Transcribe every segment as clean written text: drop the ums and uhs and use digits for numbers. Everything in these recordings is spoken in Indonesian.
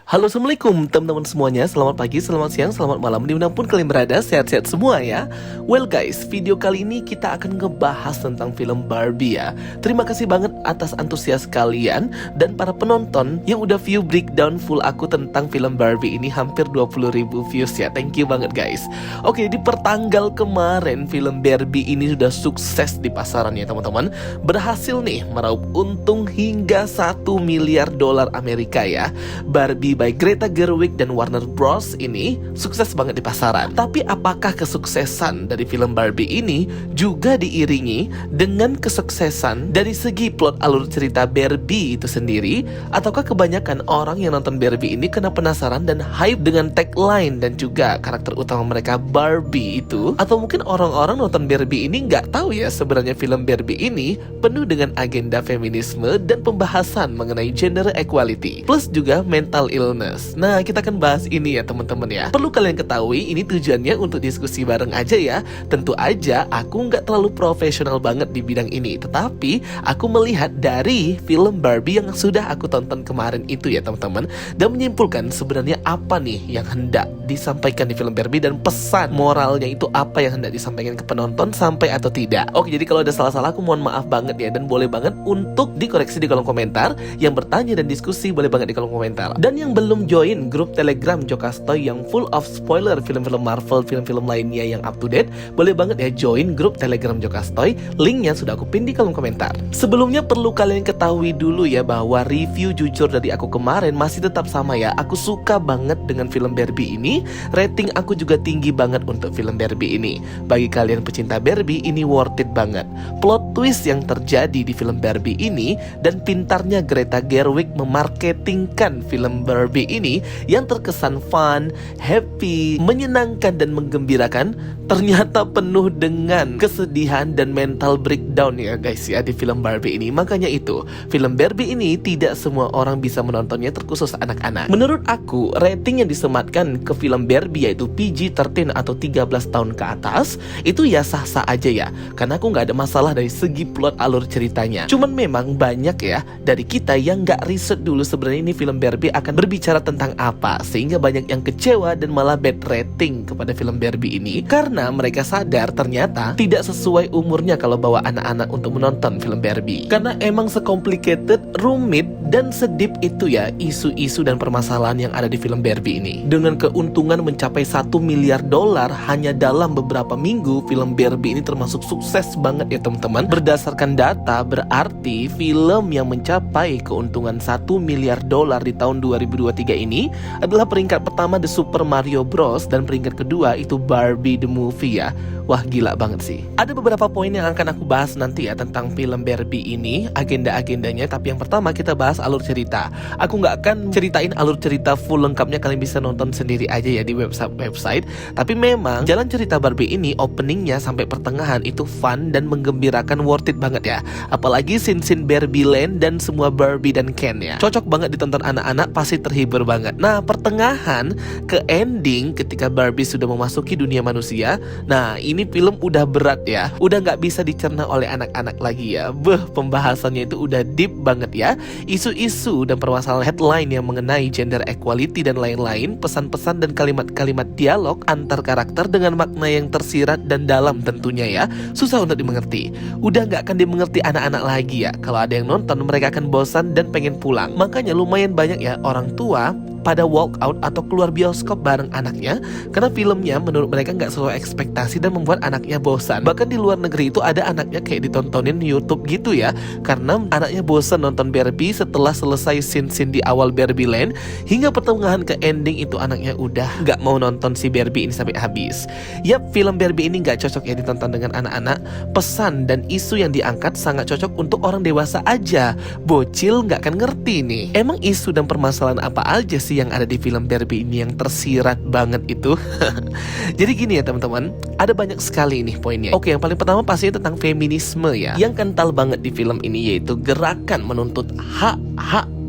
Halo, assalamualaikum teman-teman semuanya. Selamat pagi, selamat siang, selamat malam, dimanapun kalian berada, sehat-sehat semua ya. Well guys, video kali ini kita akan ngebahas tentang film Barbie ya. Terima kasih banget atas antusias kalian dan para penonton yang udah view breakdown full aku tentang film Barbie ini. Hampir 20.000 views ya. Thank you banget guys. Oke, di pertanggal kemarin film Barbie ini sudah sukses di pasaran ya teman-teman. Berhasil nih meraup untung hingga 1 miliar dolar Amerika ya. Barbie by Greta Gerwig dan Warner Bros ini sukses banget di pasaran. Tapi apakah kesuksesan dari film Barbie ini juga diiringi dengan kesuksesan dari segi plot alur cerita Barbie itu sendiri? Ataukah kebanyakan orang yang nonton Barbie ini kena penasaran dan hype dengan tagline dan juga karakter utama mereka Barbie itu? Atau mungkin orang-orang nonton Barbie ini nggak tahu ya sebenarnya film Barbie ini penuh dengan agenda feminisme dan pembahasan mengenai gender equality plus juga mental illness. Nah, kita akan bahas ini ya teman-teman ya. Perlu kalian ketahui, ini tujuannya untuk diskusi bareng aja ya. Tentu aja aku nggak terlalu profesional banget di bidang ini, tetapi aku melihat dari film Barbie yang sudah aku tonton kemarin itu ya teman-teman, dan menyimpulkan sebenarnya apa nih yang hendak disampaikan di film Barbie dan pesan moralnya itu apa yang hendak disampaikan ke penonton, sampai atau tidak. Oke, jadi kalau ada salah-salah aku mohon maaf banget ya, dan boleh banget untuk dikoreksi di kolom komentar. Yang bertanya dan diskusi boleh banget di kolom komentar. Dan yang belum join grup Telegram Jokastoy yang full of spoiler film-film Marvel, film-film lainnya yang up to date, boleh banget ya join grup Telegram Jokastoy. Linknya sudah aku pin di kolom komentar. Sebelumnya perlu kalian ketahui dulu ya bahwa review jujur dari aku kemarin masih tetap sama ya. Aku suka banget dengan film Barbie ini. Rating aku juga tinggi banget untuk film Barbie ini. Bagi kalian pecinta Barbie, ini worth it banget. Plot twist yang terjadi di film Barbie ini dan pintarnya Greta Gerwig memarketingkan film Barbie ini yang terkesan fun, happy, menyenangkan dan menggembirakan, ternyata penuh dengan kesedihan dan mental breakdown ya guys ya di film Barbie ini. Makanya itu, film Barbie ini tidak semua orang bisa menontonnya, terkhusus anak-anak. Menurut aku, rating yang disematkan ke film Barbie yaitu PG-13 atau 13 tahun ke atas, itu ya sah-sah aja ya, karena aku nggak ada masalah dari segi plot alur ceritanya. Cuman memang banyak ya dari kita yang nggak riset dulu sebenarnya ini film Barbie akan berbicara tentang apa, sehingga banyak yang kecewa dan malah bad rating kepada film Barbie ini karena mereka sadar ternyata tidak sesuai umurnya kalau bawa anak-anak untuk menonton film Barbie. Karena emang secomplicated, rumit, dan sedip itu ya isu-isu dan permasalahan yang ada di film Barbie ini. Dengan keuntungan mencapai 1 miliar dolar hanya dalam beberapa minggu, film Barbie ini termasuk sukses banget ya teman-teman. Berdasarkan data, berarti film yang mencapai keuntungan 1 miliar dolar di tahun 2023 ini adalah peringkat pertama The Super Mario Bros dan peringkat kedua itu Barbie the Movie ya. Wah, gila banget sih. Ada beberapa poin yang akan aku bahas nanti ya tentang film Barbie ini, agenda-agendanya. Tapi yang pertama kita bahas alur cerita. Aku nggak akan ceritain alur cerita full lengkapnya, kalian bisa nonton sendiri aja ya di website. Tapi memang jalan cerita Barbie ini openingnya sampai pertengahan itu fun dan menggembirakan, worth it banget ya. Apalagi scene-scene Barbie Land dan semua Barbie dan Ken ya. Cocok banget ditonton anak-anak, pasti terhibur banget. Nah, pertengahan ke ending ketika Barbie sudah memasuki dunia manusia, nah ini film udah berat ya, udah nggak bisa dicerna oleh anak-anak lagi ya. Pembahasannya itu udah deep banget ya. Isu-isu dan permasalahan headline yang mengenai gender equality dan lain-lain, pesan-pesan dan kalimat-kalimat dialog antar karakter dengan makna yang tersirat dan dalam tentunya ya. Susah untuk dimengerti. Udah nggak akan dimengerti anak-anak lagi ya. Kalau ada yang nonton, mereka akan bosan dan pengen pulang. Makanya lumayan banyak ya orang tua pada walk out atau keluar bioskop bareng anaknya karena filmnya menurut mereka nggak sesuai ekspektasi dan membuat anaknya bosan. Bahkan di luar negeri itu ada anaknya kayak ditontonin YouTube gitu ya, karena anaknya bosan nonton Barbie setelah selesai scene-scene di awal Barbie Land hingga pertengahan ke ending itu anaknya udah nggak mau nonton si Barbie ini sampai habis. Yap, film Barbie ini nggak cocok ya ditonton dengan anak-anak. Pesan dan isu yang diangkat sangat cocok untuk orang dewasa aja. Bocil nggak akan ngerti nih. Emang isu dan permasalahan apa aja sih yang ada di film Barbie ini yang tersirat banget itu? Jadi gini ya teman-teman, ada banyak sekali nih poinnya. Oke, yang paling pertama pasti tentang feminisme ya. Yang kental banget di film ini yaitu gerakan menuntut hak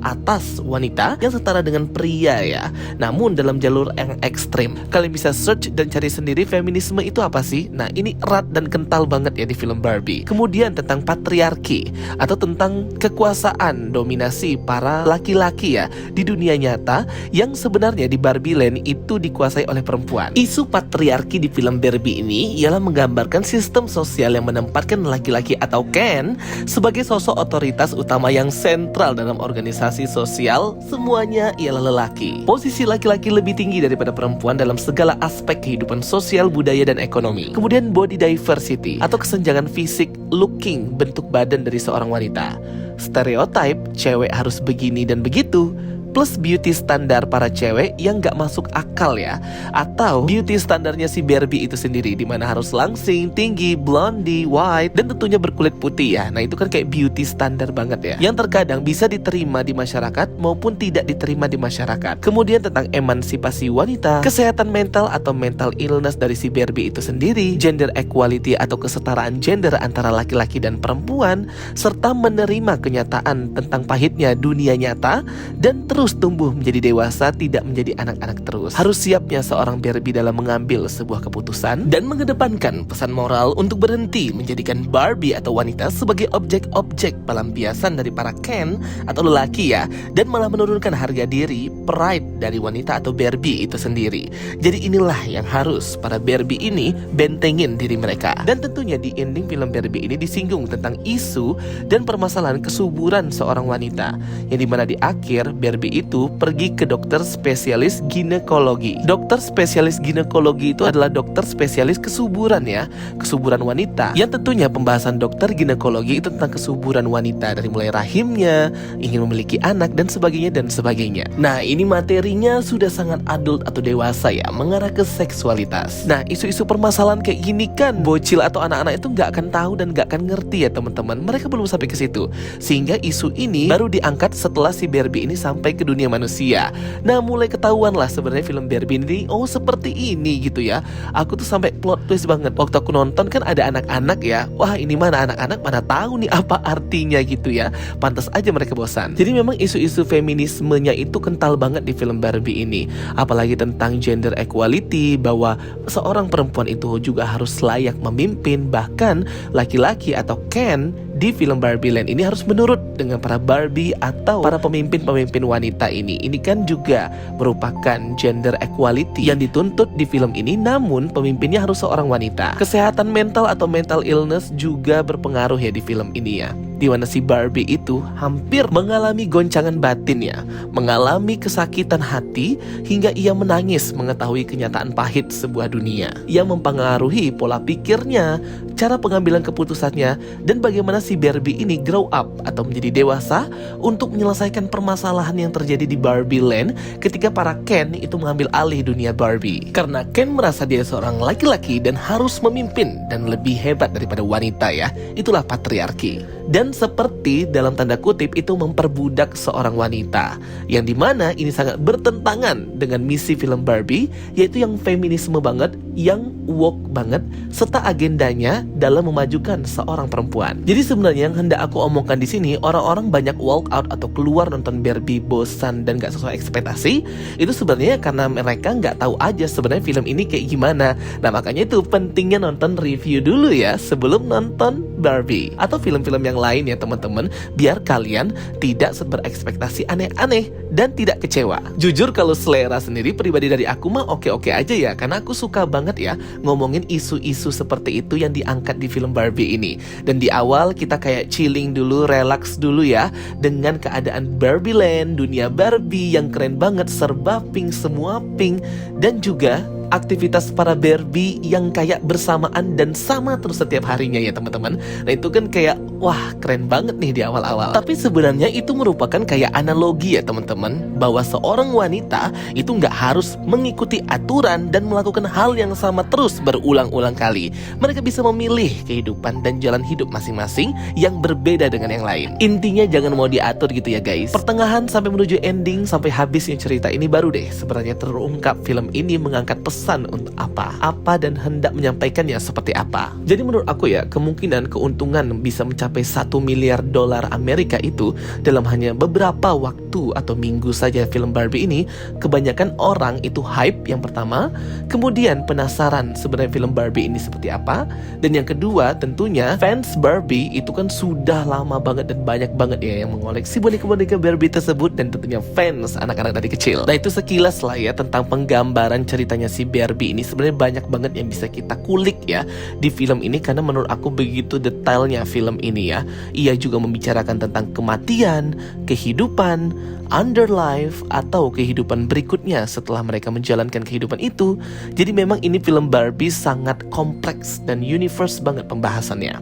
atas wanita yang setara dengan pria ya, namun dalam jalur yang ekstrim. Kalian bisa search dan cari sendiri feminisme itu apa sih. Nah, ini erat dan kental banget ya di film Barbie. Kemudian tentang patriarki atau tentang kekuasaan dominasi para laki-laki ya di dunia nyata yang sebenarnya di Barbie Land itu dikuasai oleh perempuan. Isu patriarki di film Barbie ini ialah menggambarkan sistem sosial yang menempatkan laki-laki atau Ken sebagai sosok otoritas utama yang sentral dalam organisasi sosial. Semuanya ialah lelaki. Posisi laki-laki lebih tinggi daripada perempuan dalam segala aspek kehidupan sosial, budaya, dan ekonomi. Kemudian body diversity atau kesenjangan fisik, looking, bentuk badan dari seorang wanita. Stereotype, cewek harus begini dan begitu, plus beauty standar para cewek yang gak masuk akal ya. Atau beauty standarnya si Barbie itu sendiri, dimana harus langsing, tinggi, blondie, white, dan tentunya berkulit putih ya. Nah itu kan kayak beauty standar banget ya, yang terkadang bisa diterima di masyarakat maupun tidak diterima di masyarakat. Kemudian tentang emansipasi wanita, kesehatan mental atau mental illness dari si Barbie itu sendiri, gender equality atau kesetaraan gender antara laki-laki dan perempuan, serta menerima kenyataan tentang pahitnya dunia nyata dan terus tumbuh menjadi dewasa, tidak menjadi anak-anak terus. Harus siapnya seorang Barbie dalam mengambil sebuah keputusan dan mengedepankan pesan moral untuk berhenti menjadikan Barbie atau wanita sebagai objek-objek pelampiasan dari para Ken atau lelaki ya, dan malah menurunkan harga diri, pride dari wanita atau Barbie itu sendiri. Jadi inilah yang harus para Barbie ini bentengin diri mereka. Dan tentunya di ending film Barbie ini disinggung tentang isu dan permasalahan kesuburan seorang wanita, yang dimana di akhir Barbie itu pergi ke dokter spesialis ginekologi. Dokter spesialis ginekologi itu adalah dokter spesialis kesuburan ya, kesuburan wanita. Yang tentunya pembahasan dokter ginekologi itu tentang kesuburan wanita, dari mulai rahimnya, ingin memiliki anak, dan sebagainya dan sebagainya. Nah ini materinya sudah sangat adult atau dewasa ya, mengarah ke seksualitas. Nah isu-isu permasalahan kayak gini kan bocil atau anak-anak itu nggak akan tahu dan nggak akan ngerti ya teman-teman. Mereka belum sampai ke situ, sehingga isu ini baru diangkat setelah si Barbie ini sampai ke dunia manusia. Nah mulai ketahuan lah sebenarnya film Barbie ini, oh seperti ini gitu ya. Aku tuh sampai plot twist banget waktu aku nonton, kan ada anak-anak ya. Wah ini mana anak-anak mana tahu nih apa artinya gitu ya. Pantas aja mereka bosan. Jadi memang isu-isu feminismenya itu kental banget di film Barbie ini. Apalagi tentang gender equality, bahwa seorang perempuan itu juga harus layak memimpin. Bahkan laki-laki atau Ken di film Barbie Land ini harus menurut dengan para Barbie atau para pemimpin-pemimpin wanita ini. Ini kan juga merupakan gender equality yang dituntut di film ini, namun pemimpinnya harus seorang wanita. Kesehatan mental atau mental illness juga berpengaruh ya di film ini ya, di mana si Barbie itu hampir mengalami goncangan batin ya, mengalami kesakitan hati hingga ia menangis mengetahui kenyataan pahit sebuah dunia yang mempengaruhi pola pikirnya, cara pengambilan keputusannya, dan bagaimana si Barbie ini grow up atau menjadi dewasa untuk menyelesaikan permasalahan yang terjadi di Barbie Land ketika para Ken itu mengambil alih dunia Barbie. Karena Ken merasa dia seorang laki-laki dan harus memimpin dan lebih hebat daripada wanita ya. Itulah patriarki. Dan seperti dalam tanda kutip itu memperbudak seorang wanita, yang dimana ini sangat bertentangan dengan misi film Barbie, yaitu yang feminisme banget, yang woke banget, serta agendanya dalam memajukan seorang perempuan. Jadi sebenarnya yang hendak aku omongkan di sini, orang-orang banyak walk out atau keluar nonton Barbie bosan dan gak sesuai ekspektasi, itu sebenarnya karena mereka gak tahu aja sebenarnya film ini kayak gimana. Nah makanya itu pentingnya nonton review dulu ya sebelum nonton Barbie atau film-film yang lain ya teman-teman, biar kalian tidak berekspektasi aneh-aneh dan tidak kecewa. Jujur kalau selera sendiri pribadi dari aku mah oke-oke aja ya, karena aku suka banget ya ngomongin isu-isu seperti itu yang diangkat di film Barbie ini. Dan di awal kita kayak chilling dulu, relax dulu ya, dengan keadaan Barbie Land, dunia Barbie yang keren banget, serba pink, semua pink, dan juga aktivitas para Barbie yang kayak bersamaan dan sama terus setiap harinya ya teman-teman. Nah itu kan kayak wah keren banget nih di awal-awal. Tapi sebenarnya itu merupakan kayak analogi ya teman-teman, bahwa seorang wanita itu nggak harus mengikuti aturan dan melakukan hal yang sama terus berulang-ulang kali. Mereka bisa memilih kehidupan dan jalan hidup masing-masing yang berbeda dengan yang lain. Intinya jangan mau diatur gitu ya guys. Pertengahan sampai menuju ending, sampai habisnya cerita ini baru deh sebenarnya terungkap film ini mengangkat pesan berpesan untuk apa dan hendak menyampaikannya seperti apa. Jadi menurut aku ya, kemungkinan keuntungan bisa mencapai 1 miliar dolar Amerika itu dalam hanya beberapa waktu atau minggu saja film Barbie ini. Kebanyakan orang itu hype yang pertama, kemudian penasaran sebenarnya film Barbie ini seperti apa, dan yang kedua tentunya fans Barbie itu kan sudah lama banget dan banyak banget ya yang mengoleksi boneka-boneka Barbie tersebut, dan tentunya fans anak-anak dari kecil. Nah, itu sekilas lah ya tentang penggambaran ceritanya si Barbie ini. Sebenarnya banyak banget yang bisa kita kulik ya di film ini, karena menurut aku begitu detailnya film ini ya. Ia juga membicarakan tentang kematian, kehidupan, underlife, atau kehidupan berikutnya setelah mereka menjalankan kehidupan itu. Jadi memang ini film Barbie sangat kompleks dan universe banget pembahasannya.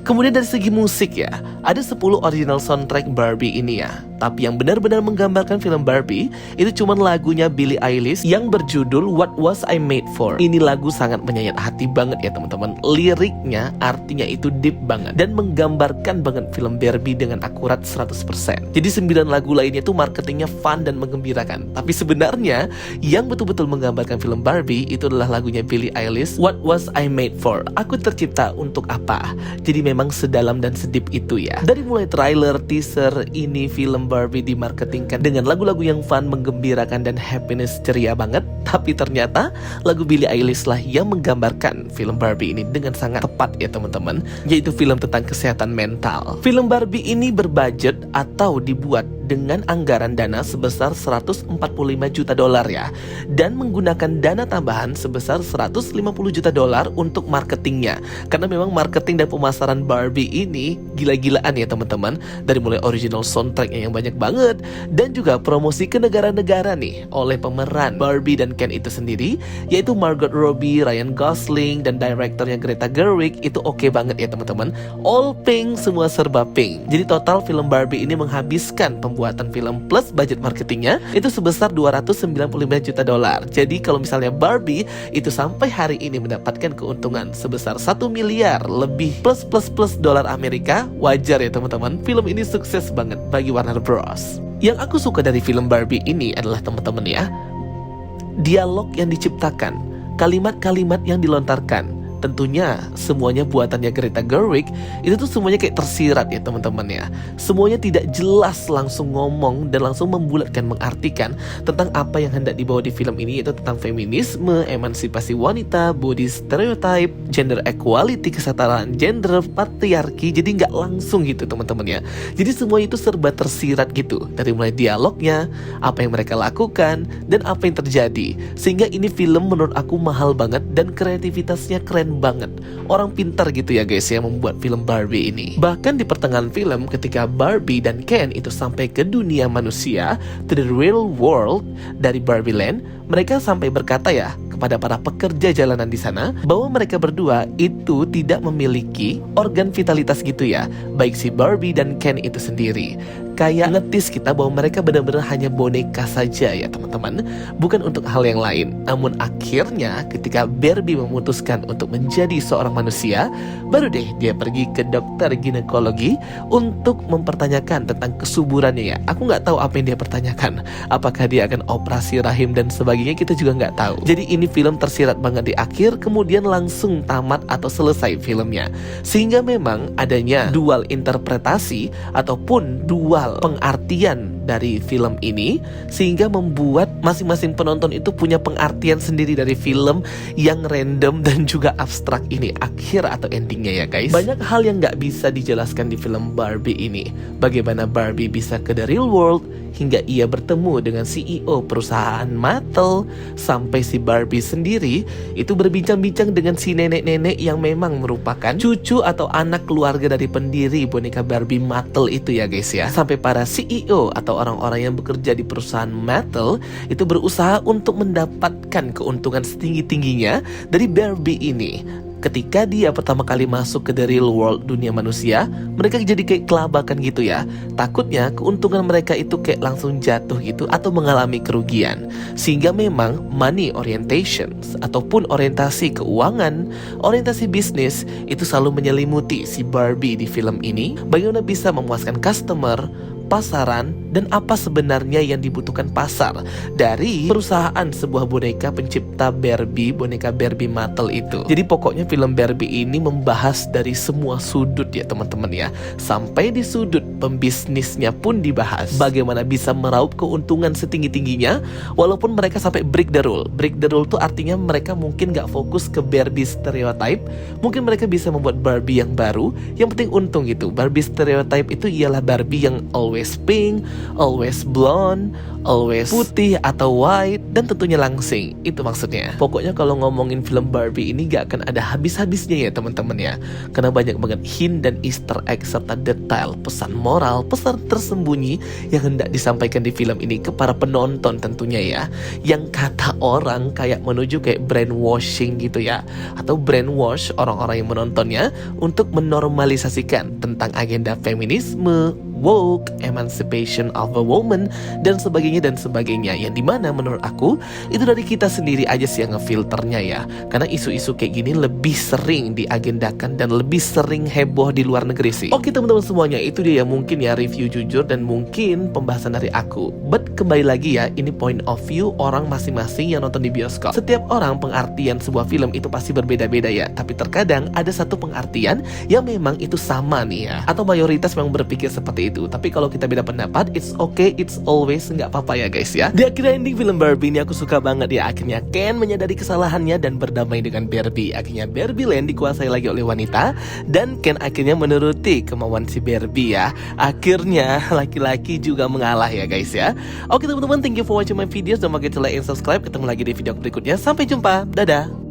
Kemudian dari segi musik ya, ada 10 original soundtrack Barbie ini ya. Tapi yang benar-benar menggambarkan film Barbie itu cuma lagunya Billie Eilish yang berjudul What Was I Made For. Ini lagu sangat menyayat hati banget ya teman-teman. Liriknya artinya itu deep banget dan menggambarkan banget film Barbie dengan akurat 100%. Jadi 9 lagu lainnya itu marketingnya fun dan menggembirakan. Tapi sebenarnya yang betul-betul menggambarkan film Barbie itu adalah lagunya Billie Eilish, What Was I Made For. Aku tercipta untuk apa? Jadi memang sedalam dan sedip itu ya. Dari mulai trailer, teaser, ini film Barbie dimarketingkan dengan lagu-lagu yang fun, menggembirakan, dan happiness ceria banget. Tapi ternyata lagu Billie Eilish lah yang menggambarkan film Barbie ini dengan sangat tepat ya teman-teman, yaitu film tentang kesehatan mental. Film Barbie ini berbudget atau dibuat dengan anggaran dana sebesar 145 juta dolar ya, dan menggunakan dana tambahan sebesar 150 juta dolar untuk marketingnya. Karena memang marketing dan pemasaran Barbie ini gila-gilaan ya teman-teman. Dari mulai original soundtracknya yang banyak banget, dan juga promosi ke negara-negara nih oleh pemeran Barbie dan Ken itu sendiri, yaitu Margot Robbie, Ryan Gosling, dan direkturnya Greta Gerwig. Itu oke banget ya teman-teman. All pink, semua serba pink. Jadi total film Barbie ini menghabiskan pembuatan film plus budget marketingnya itu sebesar 295 juta dolar. Jadi kalau misalnya Barbie itu sampai hari ini mendapatkan keuntungan sebesar 1 miliar lebih plus dolar Amerika, wajar ya teman-teman. Film ini sukses banget bagi Warner Bros. Yang aku suka dari film Barbie ini adalah teman-teman ya, dialog yang diciptakan, kalimat-kalimat yang dilontarkan. Tentunya semuanya buatannya Greta Gerwig. Itu tuh semuanya kayak tersirat ya teman-teman ya. Semuanya tidak jelas langsung ngomong dan langsung membulatkan, mengartikan tentang apa yang hendak dibawa di film ini, yaitu tentang feminisme, emansipasi wanita, body stereotype, gender equality, kesetaraan gender, patriarki. Jadi nggak langsung gitu teman-teman ya. Jadi semua itu serba tersirat gitu, dari mulai dialognya, apa yang mereka lakukan, dan apa yang terjadi. Sehingga ini film menurut aku mahal banget dan kreativitasnya keren banget. Orang pintar gitu ya guys yang membuat film Barbie ini. Bahkan di pertengahan film, ketika Barbie dan Ken itu sampai ke dunia manusia, to the real world dari Barbie Land, mereka sampai berkata ya kepada para pekerja jalanan di sana bahwa mereka berdua itu tidak memiliki organ vitalitas gitu ya, baik si Barbie dan Ken itu sendiri. Kayak ngetis kita bahwa mereka benar-benar hanya boneka saja ya teman-teman, bukan untuk hal yang lain. Namun akhirnya ketika Barbie memutuskan untuk menjadi seorang manusia, baru deh dia pergi ke dokter ginekologi untuk mempertanyakan tentang kesuburannya ya. Aku nggak tahu apa yang dia pertanyakan, apakah dia akan operasi rahim dan sebagainya, kita juga nggak tahu. Jadi ini film tersirat banget di akhir, kemudian langsung tamat atau selesai filmnya. Sehingga memang adanya dual interpretasi ataupun dual pengartian dari film ini, sehingga membuat masing-masing penonton itu punya pengartian sendiri dari film yang random dan juga abstrak ini, akhir atau endingnya ya guys. Banyak hal yang gak bisa dijelaskan di film Barbie ini. Bagaimana Barbie bisa ke the real world, hingga ia bertemu dengan CEO perusahaan Mattel, sampai si Barbie sendiri itu berbincang-bincang dengan si nenek-nenek yang memang merupakan cucu atau anak keluarga dari pendiri boneka Barbie Mattel itu ya guys ya. Sampai para CEO atau orang-orang yang bekerja di perusahaan Mattel itu berusaha untuk mendapatkan keuntungan setinggi-tingginya dari Barbie ini. Ketika dia pertama kali masuk ke the real world, dunia manusia, mereka jadi kayak kelabakan gitu ya. Takutnya keuntungan mereka itu kayak langsung jatuh gitu atau mengalami kerugian. Sehingga memang money orientation ataupun orientasi keuangan, orientasi bisnis itu selalu menyelimuti si Barbie di film ini. Bagaimana bisa memuaskan customer, pasaran, dan apa sebenarnya yang dibutuhkan pasar dari perusahaan sebuah boneka pencipta Barbie, boneka Barbie Mattel itu. Jadi pokoknya film Barbie ini membahas dari semua sudut ya teman-teman ya. Sampai di sudut pembisnisnya pun dibahas. Bagaimana bisa meraup keuntungan setinggi-tingginya walaupun mereka sampai break the rule. Break the rule tuh artinya mereka mungkin gak fokus ke Barbie stereotype. Mungkin mereka bisa membuat Barbie yang baru, yang penting untung gitu. Barbie stereotype itu ialah Barbie yang always pink, always blonde, always putih atau white, dan tentunya langsing. Itu maksudnya. Pokoknya kalau ngomongin film Barbie ini gak akan ada habis-habisnya ya teman-teman ya. Karena banyak banget hint dan easter egg serta detail, pesan moral, pesan tersembunyi yang hendak disampaikan di film ini ke para penonton tentunya ya. Yang kata orang kayak menuju kayak brainwashing gitu ya. Atau brainwash orang-orang yang menontonnya untuk menormalisasikan tentang agenda feminisme, woke, emancipation of a woman, dan sebagainya, yang dimana menurut aku itu dari kita sendiri aja sih yang ngefilternya ya. Karena isu-isu kayak gini lebih sering diagendakan dan lebih sering heboh di luar negeri sih. Oke teman-teman semuanya, itu dia ya mungkin ya review jujur dan mungkin pembahasan dari aku. But kembali lagi ya, ini point of view orang masing-masing yang nonton di bioskop. Setiap orang pengertian sebuah film itu pasti berbeda-beda ya. Tapi terkadang ada satu pengertian yang memang itu sama nih ya. Atau mayoritas memang berpikir seperti itu. Tapi kalau kita beda pendapat, it's okay, it's always, nggak apa-apa ya guys ya. Di akhir ending film Barbie ini aku suka banget ya. Akhirnya Ken menyadari kesalahannya dan berdamai dengan Barbie. Akhirnya Barbie Land dikuasai lagi oleh wanita dan Ken akhirnya menuruti kemauan si Barbie ya. Akhirnya laki-laki juga mengalah ya guys ya. Oke teman-teman, thank you for watching my videos. Don't forget to like and subscribe. Ketemu lagi di video berikutnya. Sampai jumpa. Dadah.